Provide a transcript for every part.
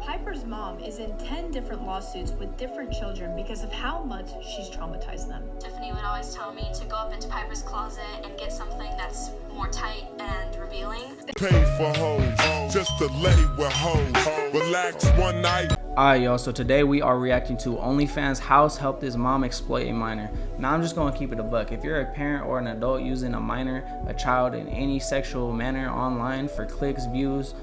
Piper's mom is in 10 different lawsuits with different children because of how much she's traumatized them. Tiffany would always tell me to go up into Piper's closet and get something that's more tight and revealing. Pay for hoes, just to lay with hoes. Relax one night. Alright y'all, so today we are reacting to OnlyFans House helped his mom exploit a minor. Now I'm just going to keep it a buck. If you're a parent or an adult using a minor, a child in any sexual manner online for clicks, views,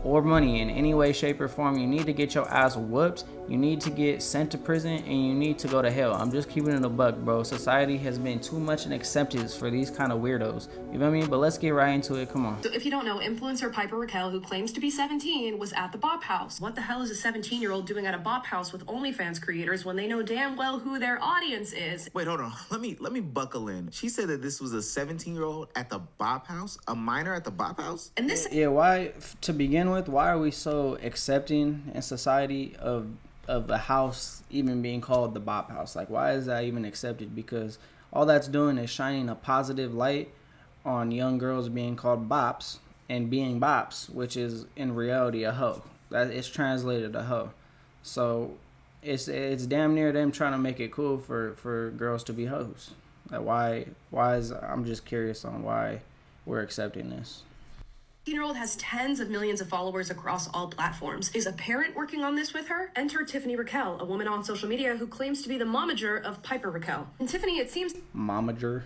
or money in any way, shape, or form, you need to get your ass whooped, you need to get sent to prison, and you need to go to hell. I'm just keeping it a buck, bro. Society has been too much an acceptance for these kind of weirdos. You know what I mean? But let's get right into it. Come on. So if you don't know, influencer Piper Raquel, who claims to be 17, was at the Bop House. What the hell is a 17-year-old doing at a Bop House with OnlyFans creators when they know damn well who their audience is? Wait, hold on. Let me buckle in. She said that this was a 17-year-old at the Bop House? A minor at the Bop House? And this... Yeah, why, to begin with, why are we so accepting in society of a house even being called the Bop House? Like, why is that even accepted? Because all that's doing is shining a positive light on young girls being called bops and being bops, which is in reality a hoe. That it's translated a hoe. So it's damn near them trying to make it cool for girls to be hoes. Like, why is, I'm just curious on why we're accepting this. 17-year-old has tens of millions of followers across all platforms. Is a parent working on this with her? Enter Tiffany Raquel, a woman on social media who claims to be the momager of Piper Raquel. And Tiffany, it seems... Momager?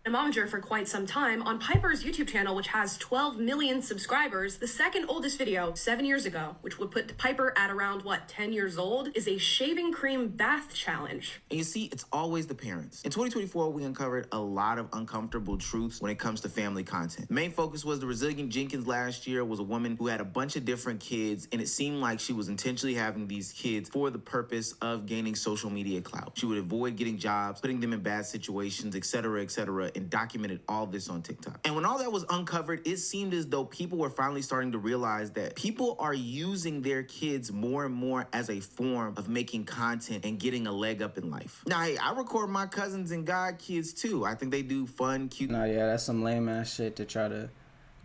a momager for quite some time on Piper's YouTube channel, which has 12 million subscribers. The second oldest video, 7 years ago, which would put Piper at around, 10 years old, is a shaving cream bath challenge. And you see, it's always the parents. In 2024, we uncovered a lot of uncomfortable truths when it comes to family content. The main focus was the resilient Jenkins last year was a woman who had a bunch of different kids, and it seemed like she was intentionally having these kids for the purpose of gaining social media clout. She would avoid getting jobs, putting them in bad situations, etc., and documented all this on TikTok. And when all that was uncovered, it seemed as though people were finally starting to realize that people are using their kids more and more as a form of making content and getting a leg up in life. Now, hey, I record my cousins and god kids too. I think they do fun, cute... No, yeah, that's some lame ass shit to try to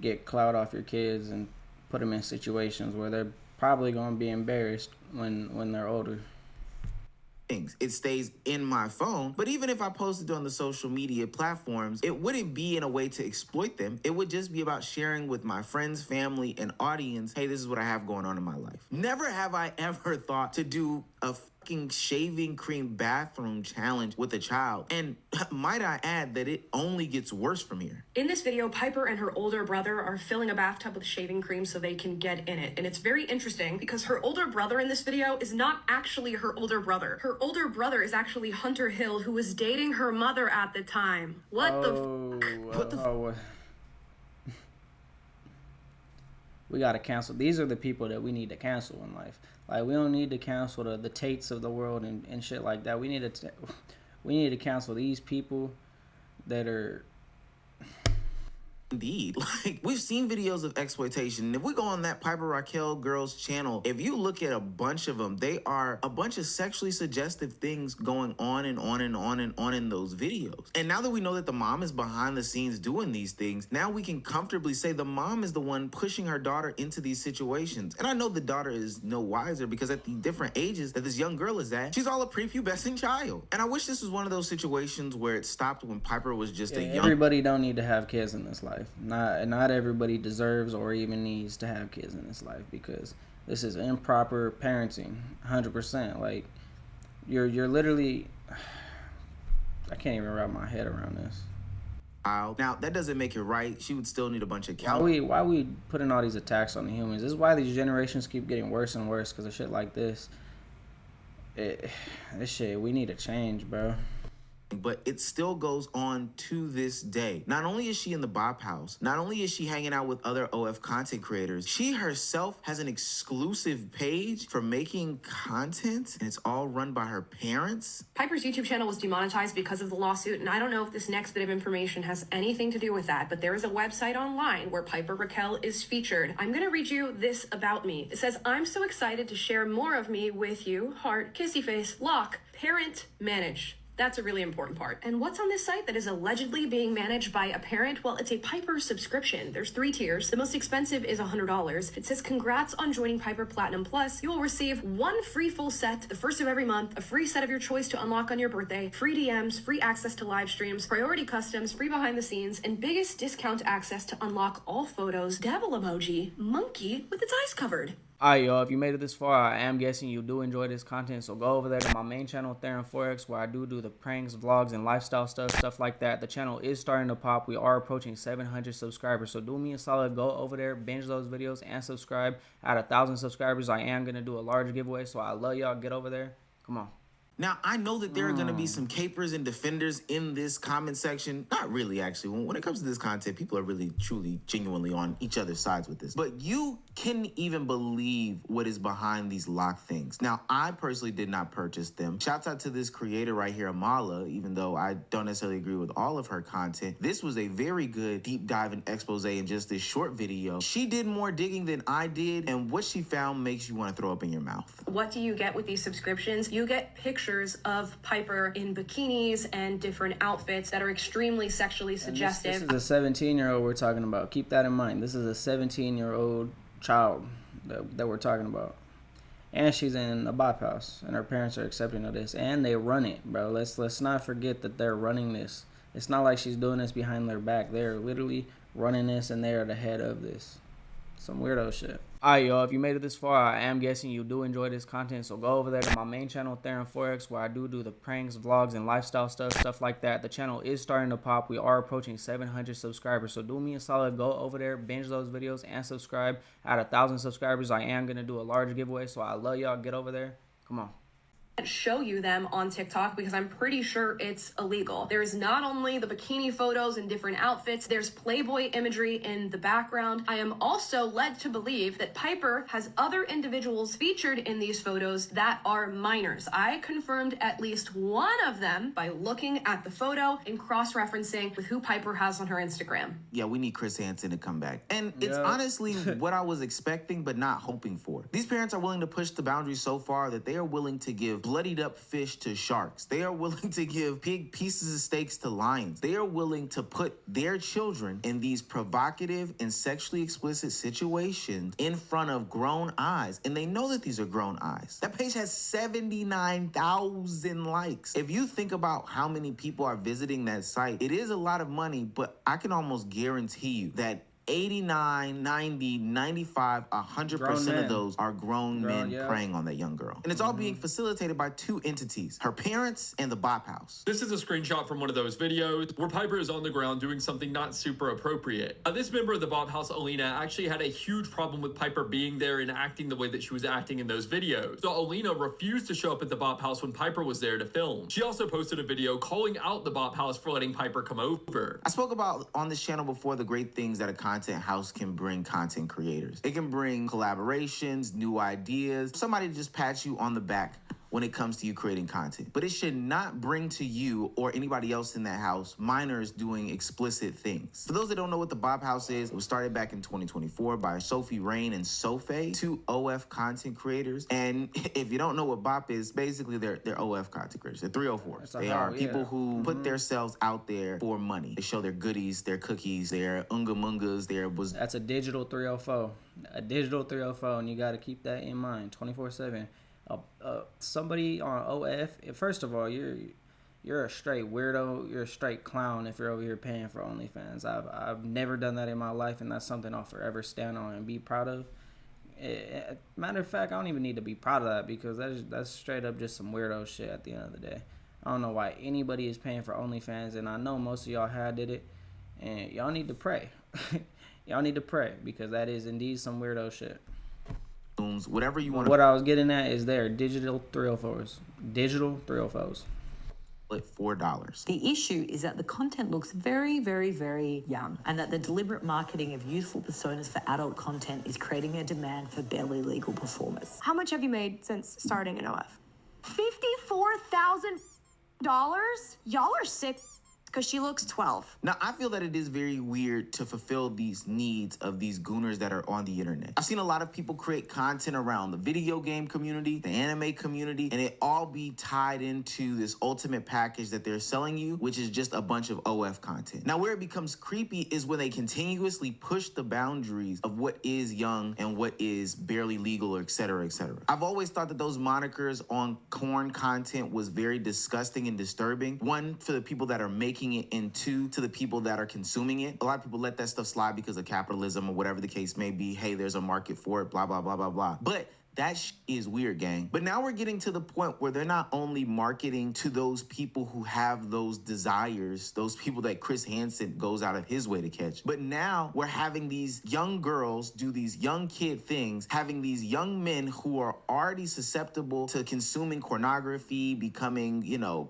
get clout off your kids and put them in situations where they're probably going to be embarrassed when they're older. It stays in my phone, but even if I posted on the social media platforms, it wouldn't be in a way to exploit them. It would just be about sharing with my friends, family, and audience, hey, this is what I have going on in my life. Never have I ever thought to do a fucking shaving cream bathroom challenge with a child. And might I add that it only gets worse from here. In this video, Piper and her older brother are filling a bathtub with shaving cream so they can get in it. And it's very interesting because her older brother in this video is not actually her older brother. Her older brother is actually Hunter Hill, who was dating her mother at the time. What the We gotta cancel. These are the people that we need to cancel in life. Like, we don't need to cancel the Tates of the world and shit like that. We need to cancel these people that are... Indeed. Like, we've seen videos of exploitation. If we go on that Piper Raquel girl's channel, if you look at a bunch of them, they are a bunch of sexually suggestive things going on and on and on and on in those videos. And now that we know that the mom is behind the scenes doing these things, now we can comfortably say the mom is the one pushing her daughter into these situations. And I know the daughter is no wiser because at the different ages that this young girl is at, she's all a prepubescent child. And I wish this was one of those situations where it stopped when Piper was just a young... Everybody don't need to have kids in this life. Not everybody deserves or even needs to have kids in this life, because this is improper parenting, 100%. Like, you're literally... I can't even wrap my head around this. Now, that doesn't make it right. She would still need a bunch of why we putting all these attacks on the humans? This is why these generations keep getting worse and worse, because of shit like this. This shit, we need to change, bro. But it still goes on to this day. Not only is she in the Bop House, not only is she hanging out with other OF content creators, she herself has an exclusive page for making content, and it's all run by her parents. Piper's YouTube channel was demonetized because of the lawsuit, and I don't know if this next bit of information has anything to do with that, but there is a website online where Piper Raquel is featured. I'm gonna read you this about me. It says, "I'm so excited to share more of me with you. Heart, kissy face, lock, parent, manage. That's a really important part. And what's on this site that is allegedly being managed by a parent? Well, it's a Piper subscription. There's 3 tiers. The most expensive is $100. It says, congrats on joining Piper Platinum Plus. You will receive 1 free full set the first of every month, a free set of your choice to unlock on your birthday, free DMs, free access to live streams, priority customs, free behind the scenes, and biggest discount access to unlock all photos, devil emoji, monkey with its eyes covered. Alright, y'all, if you made it this far, I am guessing you do enjoy this content, so go over there to my main channel, Theron Forex, where I do the pranks, vlogs, and lifestyle stuff like that. The channel is starting to pop. We are approaching 700 subscribers, so do me a solid, go over there, binge those videos, and subscribe. At 1,000 subscribers, I am going to do a large giveaway, so I love y'all. Get over there. Come on. Now, I know that there are going to be some capers and defenders in this comment section. Not really, actually. When it comes to this content, people are really, truly, genuinely on each other's sides with this. But you couldn't even believe what is behind these lock things. Now, I personally did not purchase them. Shouts out to this creator right here, Amala, even though I don't necessarily agree with all of her content. This was a very good deep dive and expose in just this short video. She did more digging than I did, and what she found makes you want to throw up in your mouth. What do you get with these subscriptions? You get pictures of Piper in bikinis and different outfits that are extremely sexually suggestive. This is a 17-year-old we're talking about. Keep that in mind. This is a 17-year-old child that we're talking about. And she's in a bop house, and her parents are accepting of this, and they run it, bro. Let's not forget that they're running this. It's not like she's doing this behind their back. They're literally running this, and they're the head of this. Some weirdo shit. Alright, y'all, if you made it this far, I am guessing you do enjoy this content, so go over there to my main channel, Theron Forex, where I do the pranks, vlogs, and lifestyle stuff like that. The channel is starting to pop. We are approaching 700 subscribers, so do me a solid, go over there, binge those videos, and subscribe. At 1,000 subscribers, I am going to do a large giveaway, so I love y'all. Get over there. Come on. Show you them on TikTok because I'm pretty sure it's illegal. There's not only the bikini photos and different outfits, there's Playboy imagery in the background. I am also led to believe that Piper has other individuals featured in these photos that are minors. I confirmed at least one of them by looking at the photo and cross-referencing with who Piper has on her Instagram. Yeah, we need Chris Hansen to come back. And it's honestly what I was expecting but not hoping for. These parents are willing to push the boundaries so far that they are willing to give bloodied up fish to sharks. They are willing to give pig pieces of steaks to lions. They are willing to put their children in these provocative and sexually explicit situations in front of grown eyes. And they know that these are grown eyes. That page has 79,000 likes. If you think about how many people are visiting that site, it is a lot of money, but I can almost guarantee you that 89, 90, 95, 100% of those are grown men preying on that young girl. And it's all being facilitated by 2 entities, her parents and the bop house. This is a screenshot from one of those videos where Piper is on the ground doing something not super appropriate. This member of the bop house, Alina, actually had a huge problem with Piper being there and acting the way that she was acting in those videos. So Alina refused to show up at the bop house when Piper was there to film. She also posted a video calling out the bop house for letting Piper come over. I spoke about on this channel before the great things that a content house can bring content creators. It can bring collaborations, new ideas, somebody to just pat you on the back when it comes to you creating content. But it should not bring to you or anybody else in that house minors doing explicit things. For those that don't know what the Bop House is, it was started back in 2024 by Sophie Rain and Sophie, 2 OF content creators. And if you don't know what Bop is, basically they're OF content creators. They're 304s. They are people who put themselves out there for money. They show their goodies, their cookies, their unga mungas, That's a digital 304. A digital 304, and you got to keep that in mind 24/7. Somebody on OF, first of all, you're a straight weirdo. You're a straight clown if you're over here paying for OnlyFans. I've never done that in my life, and that's something I'll forever stand on and be proud of. Matter of fact, I don't even need to be proud of that because that's straight up just some weirdo shit at the end of the day. I don't know why anybody is paying for OnlyFans, and I know most of y'all did it, and y'all need to pray. Y'all need to pray because that is indeed some weirdo shit. Whatever you want. What I was getting at is there digital 304s. Digital 304s. $4. The issue is that the content looks very, very, very young, and that the deliberate marketing of youthful personas for adult content is creating a demand for barely legal performers. How much have you made since starting in OF? $54,000? Y'all are sick. because she looks 12. Now, I feel that it is very weird to fulfill these needs of these gooners that are on the internet. I've seen a lot of people create content around the video game community, the anime community, and it all be tied into this ultimate package that they're selling you, which is just a bunch of OF content. Now, where it becomes creepy is when they continuously push the boundaries of what is young and what is barely legal, or et cetera, et cetera. I've always thought that those monikers on porn content was very disgusting and disturbing. One, for the people that are making it, and two, to the people that are consuming it. A lot of people let that stuff slide because of capitalism or whatever the case may be. Hey, there's a market for it, blah, blah, blah, blah, blah. But that is weird, gang. But now we're getting to the point where they're not only marketing to those people who have those desires, those people that Chris Hansen goes out of his way to catch, but now we're having these young girls do these young kid things, having these young men who are already susceptible to consuming pornography, becoming,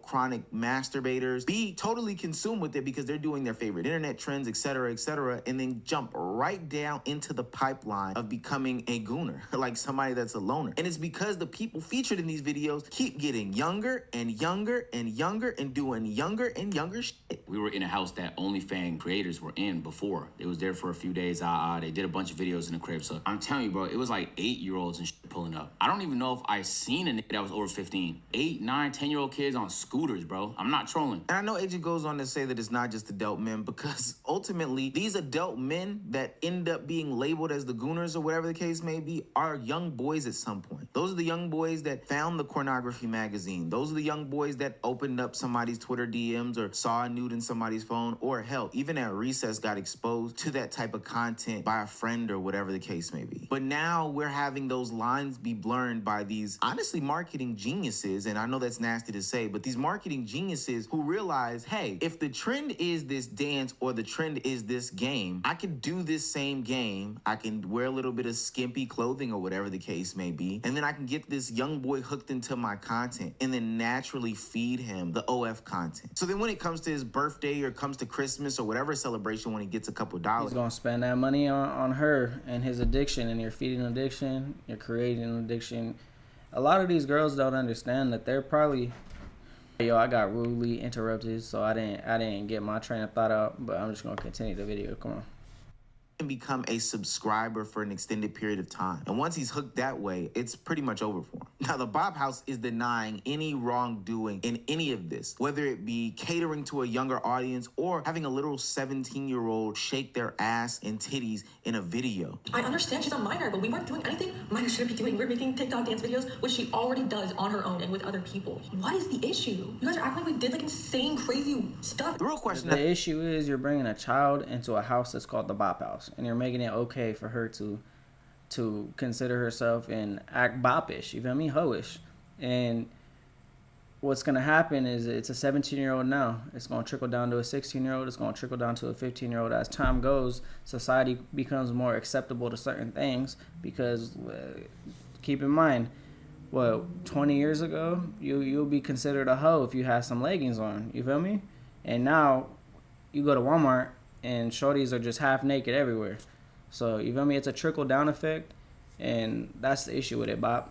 chronic masturbators, be totally consumed with it because they're doing their favorite internet trends, et cetera, and then jump right down into the pipeline of becoming a gooner, like somebody that's a loner. And it's because the people featured in these videos keep getting younger and younger and younger and doing younger and younger shit. We were in a house that OnlyFans creators were in before. They was there for a few days. They did a bunch of videos in the crib. So I'm telling you, bro, it was like 8-year-olds and shit pulling up. I don't even know if I seen a nigga that was over 15. 8, 9, 10-year-old kids on scooters, bro. I'm not trolling. And I know AJ goes on to say that it's not just adult men, because ultimately these adult men that end up being labeled as the gooners or whatever the case may be are young boys at some point. Those are the young boys that found the pornography magazine. Those are the young boys that opened up somebody's Twitter DMs or saw a nude in somebody's phone, or hell, even at recess got exposed to that type of content by a friend or whatever the case may be. But now we're having those lines be blurred by these, honestly, marketing geniuses, and I know that's nasty to say, but these marketing geniuses who realize, hey, if the trend is this dance or the trend is this game, I can do this same game. I can wear a little bit of skimpy clothing or whatever the case may be, and then I can get this young boy hooked into my content and then naturally feed him the OF content. So then when it comes to his birthday or comes to Christmas or whatever celebration, when he gets a couple dollars, he's gonna spend that money on her and his addiction, and you're feeding addiction, you're creating addiction. A lot of these girls don't understand that they're probably, I got rudely interrupted, so I didn't get my train of thought out, but I'm just gonna continue the video. Come on. and become a subscriber for an extended period of time. And once he's hooked that way, it's pretty much over for him. Now, the Bob House is denying any wrongdoing in any of this, whether it be catering to a younger audience or having a literal 17-year-old shake their ass and titties in a video. I understand she's a minor, but we weren't doing anything minor shouldn't be doing. We're making TikTok dance videos, which she already does on her own and with other people. What is the issue? You guys are acting like we did like insane, crazy stuff. The real question The issue is you're bringing a child into a house that's called the Bop House, and you're making it okay for her to consider herself and act boppish, you feel me, hoish. And what's going to happen is it's a 17-year-old now. It's going to trickle down to a 16-year-old. It's going to trickle down to a 15-year-old. As time goes, society becomes more acceptable to certain things because, keep in mind, 20 years ago, you'll be considered a hoe if you had some leggings on, you feel me? And now you go to Walmart and shorties are just half naked everywhere. So, you feel me? It's a trickle-down effect, and that's the issue with it, Bob.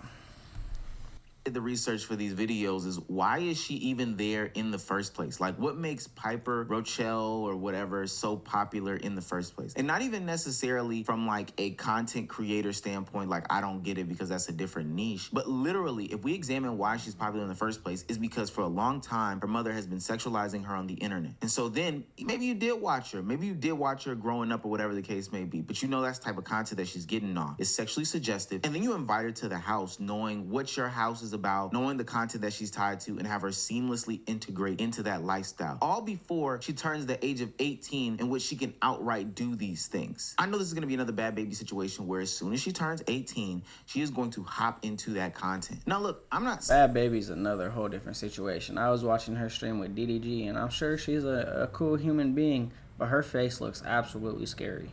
The research for these videos is why is she even there in the first place? Like, what makes Piper Rochelle or whatever so popular in the first place? And not even necessarily from like a content creator standpoint, like I don't get it because that's a different niche, but literally if we examine why she's popular in the first place is because for a long time her mother has been sexualizing her on the internet. And so then maybe you did watch her growing up or whatever the case may be, but you know that's the type of content that she's getting on. It's sexually suggestive, and then you invite her to the house knowing what your house is about, knowing the content that she's tied to, and have her seamlessly integrate into that lifestyle, all before she turns the age of 18 in which she can outright do these things. I know this is going to be another bad baby situation where as soon as she turns 18, she is going to hop into that content. Now look, I'm not Bad baby's another whole different situation. I was watching her stream with DDG, and I'm sure she's a cool human being, but her face looks absolutely scary.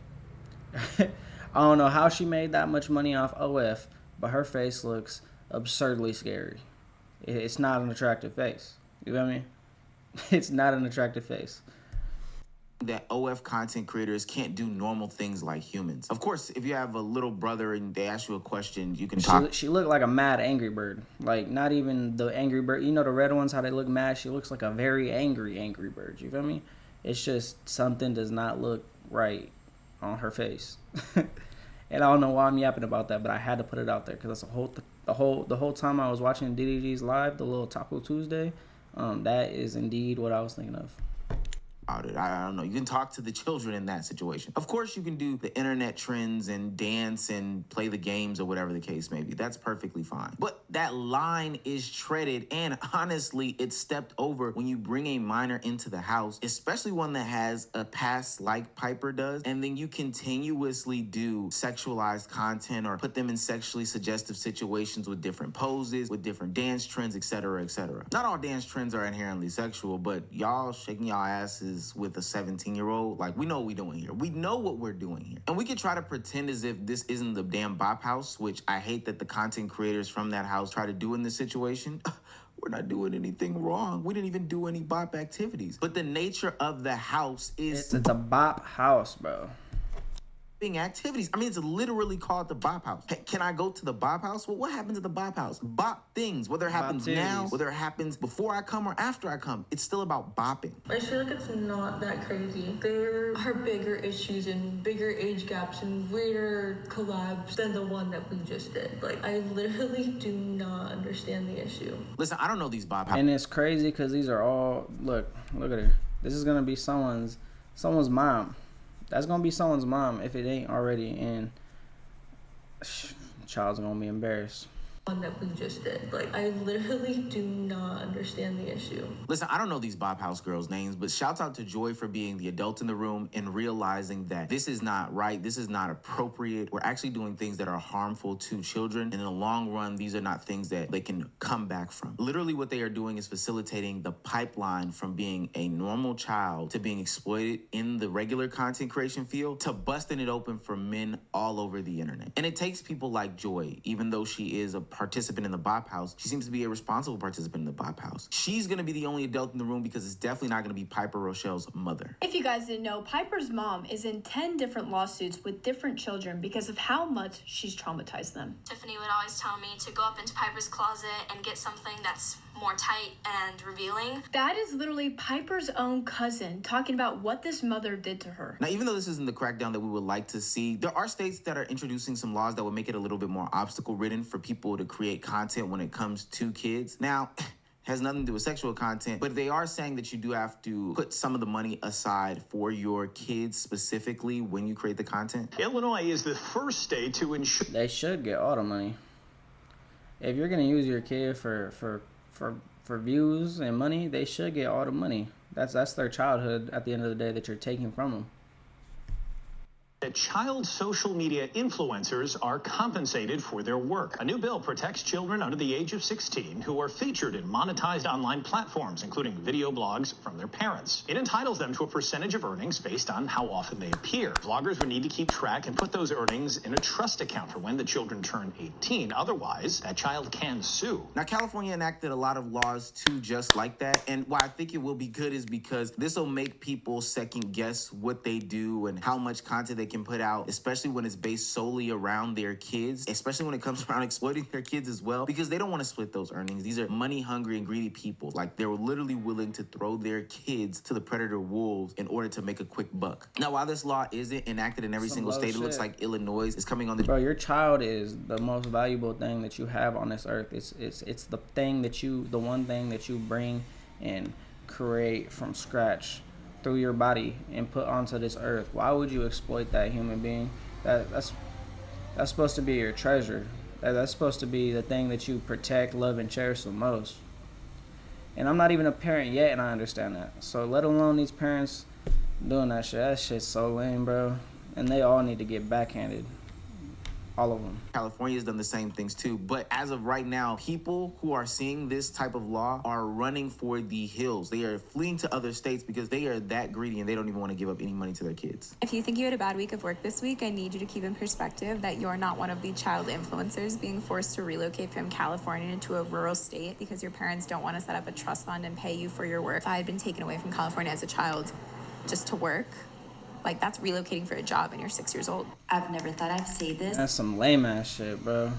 I don't know how she made that much money off OF, but her face looks absurdly scary. It's not an attractive face. You feel me? It's not an attractive face. that OF content creators can't do normal things like humans. Of course, if you have a little brother and they ask you a question, you can talk. She looked like a mad Angry Bird. Like, not even the Angry Bird. You know the red ones, how they look mad? She looks like a very angry Angry Bird. You feel me? It's just something does not look right on her face. And I don't know why I'm yapping about that, but I had to put it out there because that's the whole time I was watching DDG's live, the little Taco Tuesday. That is indeed what I was thinking of. I don't know. You can talk to the children in that situation. Of course, you can do the internet trends and dance and play the games or whatever the case may be. That's perfectly fine. But that line is treaded, and honestly, it's stepped over when you bring a minor into the house, especially one that has a past like Piper does, and then you continuously do sexualized content or put them in sexually suggestive situations with different poses, with different dance trends, etc., etc. Not all dance trends are inherently sexual, but y'all shaking y'all asses with a 17-year-old, like, we know what we're doing here. We know what we're doing here. And we could try to pretend as if this isn't the damn bop house, which I hate that the content creators from that house try to do in this situation. We're not doing anything wrong. We didn't even do any bop activities. But the nature of the house is... It's a bop house, bro. Activities. I mean, it's literally called the Bop House. Hey, can I go to the Bop House? Well, what happens at the Bop House? Bop things. Whether it happens now, whether it happens before I come or after I come, it's still about bopping. I feel like it's not that crazy. There are bigger issues and bigger age gaps and weirder collabs than the one that we just did. Like, I literally do not understand the issue. Listen, I don't know these Bop House. And it's crazy because these are all, look at her. This is gonna be someone's mom. That's gonna be someone's mom if it ain't already, and child's gonna be embarrassed. One that we just did. Like, I literally do not understand the issue. Listen, I don't know these Bop House girls' names, but shouts out to Joy for being the adult in the room and realizing that this is not right, this is not appropriate. We're actually doing things that are harmful to children, and in the long run, these are not things that they can come back from. Literally what they are doing is facilitating the pipeline from being a normal child to being exploited in the regular content creation field to busting it open for men all over the internet. And it takes people like Joy, even though she is a participant in the Bop House, she seems to be a responsible participant in the Bop House. She's gonna be the only adult in the room because it's definitely not gonna be Piper Rochelle's mother. If you guys didn't know, Piper's mom is in 10 different lawsuits with different children because of how much she's traumatized them. Tiffany would always tell me to go up into Piper's closet and get something that's more tight and revealing. That is literally Piper's own cousin talking about what this mother did to her. Now, even though this isn't the crackdown that we would like to see, there are states that are introducing some laws that would make it a little bit more obstacle-ridden for people to create content when it comes to kids. Now, has nothing to do with sexual content, but they are saying that you do have to put some of the money aside for your kids specifically when you create the content. Illinois is the first state to ensure... They should get all the money. If you're going to use your kid for views and money, they should get all the money. That's their childhood at the end of the day that you're taking from them. That child social media influencers are compensated for their work. A new bill protects children under the age of 16 who are featured in monetized online platforms, including video blogs from their parents. It entitles them to a percentage of earnings based on how often they appear. Vloggers would need to keep track and put those earnings in a trust account for when the children turn 18. Otherwise, that child can sue. Now, California enacted a lot of laws too just like that, and why I think it will be good is because this will make people second guess what they do and how much content they can put out, especially when it's based solely around their kids, especially when it comes around exploiting their kids as well, because they don't want to split those earnings. These are money hungry and greedy people. Like, they're literally willing to throw their kids to the predator wolves in order to make a quick buck. Now, while this law isn't enacted in every single state, it looks like Illinois is coming on the... Bro, your child is the most valuable thing that you have on this earth. It's the thing that the one thing that you bring and create from scratch through your body and put onto this earth. Why would you exploit that human being? That's supposed to be your treasure. That's supposed to be the thing that you protect, love, and cherish the most. And I'm not even a parent yet, and I understand that. So let alone these parents doing that shit. That shit's so lame, bro. And they all need to get backhanded. All of them. California's done the same things too, but as of right now, people who are seeing this type of law are running for the hills. They are fleeing to other states because they are that greedy and they don't even want to give up any money to their kids. If you think you had a bad week of work this week, I need you to keep in perspective that you're not one of the child influencers being forced to relocate from California to a rural state because your parents don't want to set up a trust fund and pay you for your work. If I had been taken away from California as a child, just to work. Like, that's relocating for a job and you're 6 years old. I've never thought I'd say this. That's some lame ass shit, bro.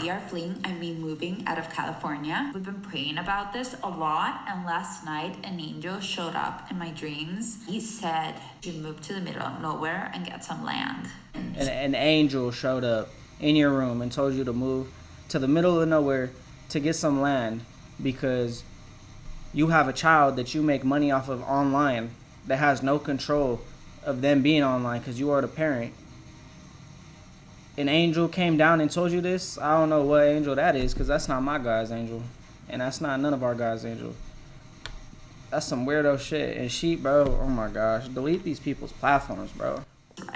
We are fleeing, moving out of California. We've been praying about this a lot, and last night an angel showed up in my dreams. He said, you move to the middle of nowhere and get some land. An angel showed up in your room and told you to move to the middle of nowhere to get some land because you have a child that you make money off of online that has no control of them being online because you are the parent. An angel came down and told you this. I don't know what angel that is because that's not my guy's angel. And that's not none of our guys' angel. That's some weirdo shit. And Sheep, bro, oh my gosh. Delete these people's platforms, bro.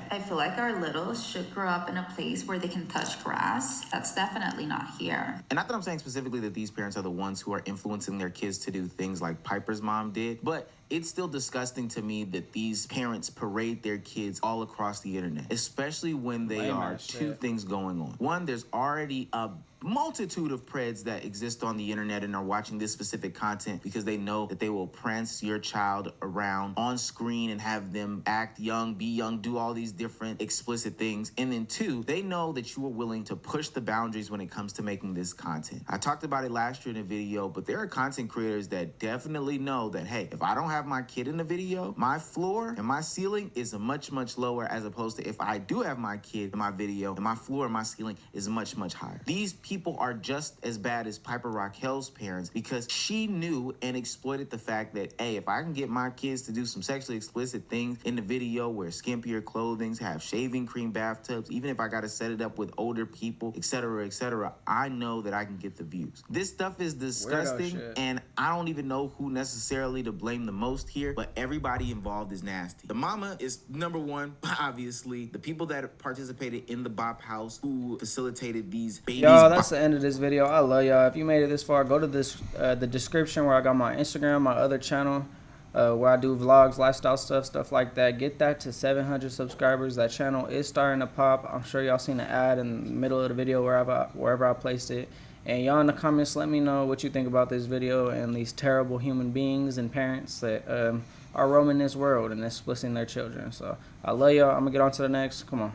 I feel like our littles should grow up in a place where they can touch grass. That's definitely not here. And not that I'm saying specifically that these parents are the ones who are influencing their kids to do things like Piper's mom did, but it's still disgusting to me that these parents parade their kids all across the internet, especially when they are two things going on. One, there's already a multitude of preds that exist on the internet and are watching this specific content because they know that they will prance your child around on screen and have them act young, be young, do all these different explicit things. And then two, they know that you are willing to push the boundaries when it comes to making this content. I talked about it last year in a video, but there are content creators that definitely know that, hey, if I don't have my kid in the video, my floor and my ceiling is much, much lower, as opposed to if I do have my kid in my video and my floor and my ceiling is much, much higher. These people are just as bad as Piper Raquel's parents because she knew and exploited the fact that, hey, if I can get my kids to do some sexually explicit things in the video, wear skimpier clothing, have shaving cream bathtubs, even if I got to set it up with older people, etc., I know that I can get the views. This stuff is disgusting, and I don't even know who necessarily to blame the most here, but everybody involved is nasty. The mama is number one, obviously. The people that participated in the Bop House who facilitated these babies. Y'all, that's the end of this video. I love y'all. If you made it this far, go to this the description where I got my Instagram, my other channel, where I do vlogs, lifestyle stuff like that. Get that to 700 subscribers. That channel is starting to pop. I'm sure y'all seen the ad in the middle of the video wherever I placed it. And y'all in the comments, let me know what you think about this video and these terrible human beings and parents that are roaming this world and exploiting their children. So I love y'all. I'm gonna get on to the next. Come on.